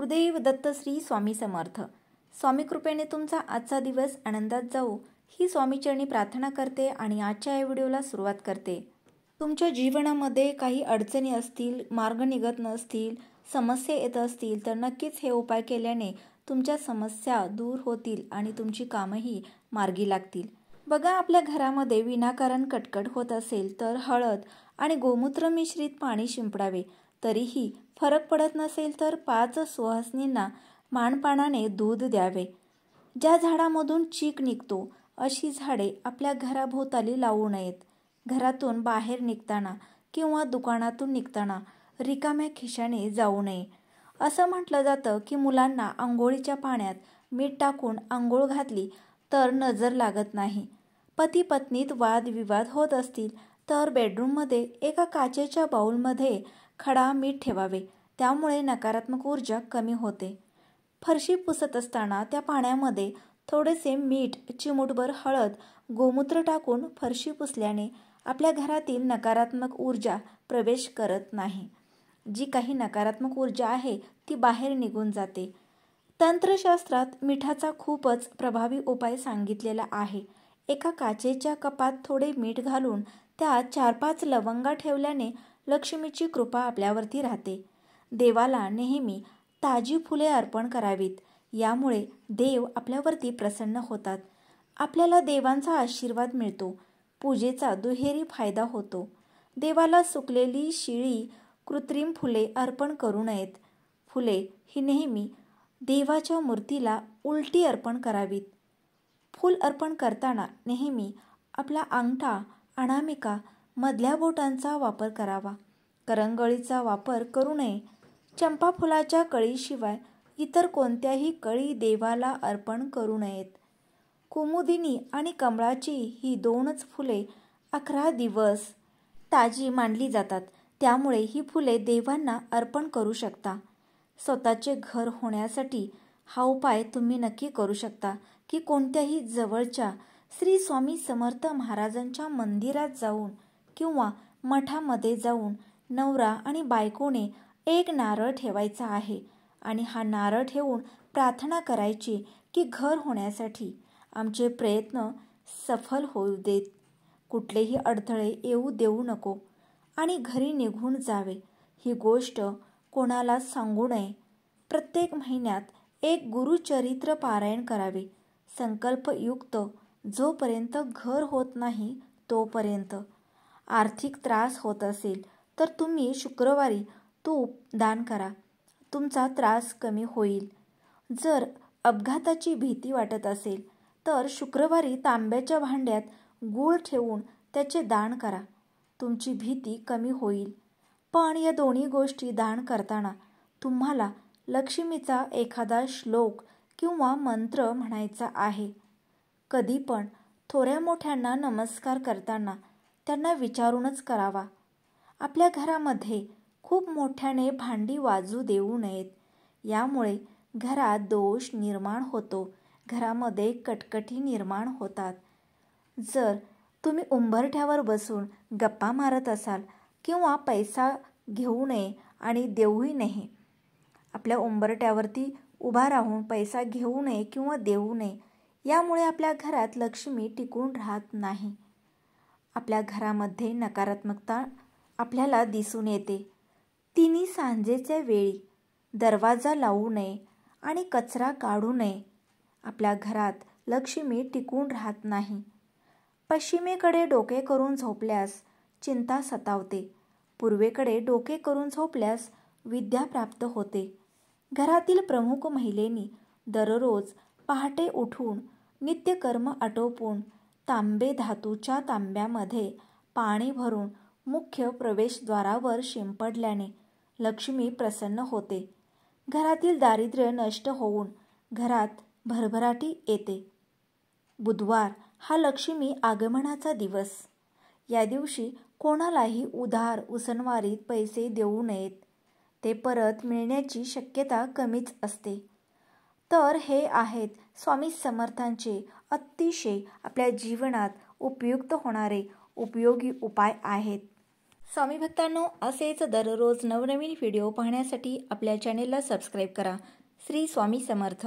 गुरुदेव दत्त श्री स्वामी समर्थ. स्वामी कृपेने तुमचा आजचा दिवस आनंदात जावो ही स्वामीचरणी प्रार्थना करते आणि आजच्या या व्हिडिओला सुरुवात करते. तुमच्या जीवनामध्ये काही अडचणी असतील, मार्ग निघत नसतील, समस्या येत असतील तर नक्कीच हे उपाय केल्याने तुमच्या समस्या दूर होतील आणि तुमची कामही मार्गी लागतील. बघा, आपल्या घरामध्ये विनाकारण कटकट होत असेल तर हळद आणि गोमूत्र मिश्रित पाणी शिंपडावे. तरीही फरक पडत नसेल तर 5 सुहासनींना मानपानाने दूध द्यावे. ज्या झाडामधून चीक निघतो अशी झाडे आपल्या घराभोवताली लावू नयेत. घरातून बाहेर निघताना किंवा दुकानातून निघताना रिकाम्या खिशाने जाऊ नये. असं म्हटलं जातं की मुलांना आंघोळीच्या पाण्यात मीठ टाकून आंघोळ घातली तर नजर लागत नाही. पती पत्नीत वादविवाद होत असतील तर बेडरूममध्ये एका काचेच्या बाउलमध्ये खडा मीठ ठेवावे. त्यामुळे नकारात्मक ऊर्जा कमी होते. फरशी पुसत असताना त्या पाण्यामध्ये थोडेसे मीठ, चिमूटभर हळद, गोमूत्र टाकून फरशी पुसल्याने आपल्या घरातील नकारात्मक ऊर्जा प्रवेश करत नाही. जी काही नकारात्मक ऊर्जा आहे ती बाहेर निघून जाते. तंत्रशास्त्रात मिठाचा खूपच प्रभावी उपाय सांगितलेला आहे. एका काचेच्या कपात थोडे मीठ घालून त्यात 4-5 लवंगा ठेवल्याने लक्ष्मीची कृपा आपल्यावरती राहते. देवाला नेहमी ताजी फुले अर्पण करावीत. यामुळे देव आपल्यावरती प्रसन्न होतात. आपल्याला देवांचा आशीर्वाद मिळतो. पूजेचा दुहेरी फायदा होतो. देवाला सुकलेली, शिळी, कृत्रिम फुले अर्पण करू नयेत. फुले ही नेहमी देवाच्या मूर्तीला उलटी अर्पण करावीत. फूल अर्पण करताना नेहमी आपला अंगठा, अनामिका, मधल्या बोटांचा वापर करावा. करंगळीचा वापर करू नये. चंपा फुलाच्या कळीशिवाय इतर कोणत्याही कळी देवाला अर्पण करू नयेत. कुमुदिनी आणि कमळाची ही 2च फुले 11 दिवस ताजी मानली जातात. त्यामुळे ही फुले देवांना अर्पण करू शकता. स्वतःचे घर होण्यासाठी हा उपाय तुम्ही नक्की करू शकता की कोणत्याही जवळच्या श्री स्वामी समर्थ महाराजांच्या मंदिरात जाऊन किंवा मठामध्ये जाऊन नवरा आणि बायकोने एक नारळ ठेवायचा आहे आणि हा नारळ ठेवून प्रार्थना करायची की घर होण्यासाठी आमचे प्रयत्न सफल होऊ देत, कुठलेही अडथळे येऊ देऊ नको आणि घरी निघून जावे. ही गोष्ट कोणाला सांगू नये. प्रत्येक महिन्यात एक गुरुचरित्र पारायण करावे. संकल्पयुक्त जोपर्यंत घर होत नाही तोपर्यंत. आर्थिक त्रास होत असेल तर तुम्ही शुक्रवारी तूप दान करा. तुमचा त्रास कमी होईल. जर अपघाताची भीती वाटत असेल तर शुक्रवारी तांब्याच्या भांड्यात गूळ ठेवून त्याचे दान करा. तुमची भीती कमी होईल. पण या दोन्ही गोष्टी दान करताना तुम्हाला लक्ष्मीचा एखादा श्लोक किंवा मंत्र म्हणायचा आहे. कधी पण थोड्या मोठ्यांना नमस्कार करताना त्यांना विचारूनच करावा. आपल्या घरामध्ये खूप मोठ्याने भांडी वाजू देऊ नयेत. यामुळे घरात दोष निर्माण होतो. घरामध्ये कटकटी निर्माण होतात. जर तुम्ही उंबरठ्यावर बसून गप्पा मारत असाल किंवा पैसा घेऊ नये आणि देऊही नये, आपल्या उंबरठ्यावरती उभा राहून पैसा घेऊ नये किंवा देऊ नये, यामुळे आपल्या घरात लक्ष्मी टिकून राहत नाही. आपल्या घरामध्ये नकारात्मकता आपल्याला दिसून येते. तिन्ही सांजेच्या वेळी दरवाजा लावू नये आणि कचरा काढू नये. आपल्या घरात लक्ष्मी टिकून राहत नाही. पश्चिमेकडे डोके करून झोपल्यास चिंता सतावते. पूर्वेकडे डोके करून झोपल्यास विद्या प्राप्त होते. घरातील प्रमुख महिलेनी दररोज पहाटे उठून नित्यकर्म आटोपून तांबे धातूच्या तांब्यामध्ये पाणी भरून मुख्य प्रवेशद्वारावर शिंपडल्याने लक्ष्मी प्रसन्न होते. घरातील दारिद्र्य नष्ट होऊन घरात भरभराटी येते. बुधवार हा लक्ष्मी आगमनाचा दिवस. या दिवशी कोणालाही उधार उसनवारीत पैसे देऊ नयेत. ते परत मिळण्याची शक्यता कमीच असते. तर हे आहेत स्वामी समर्थांचे अतिशय आपल्या जीवनात उपयुक्त होणारे उपयोगी उपाय आहेत. स्वामी भक्तांनो, असेच दररोज नवनवीन व्हिडिओ पाहण्यासाठी आपल्या चॅनेलला सबस्क्राईब करा. श्री स्वामी समर्थ.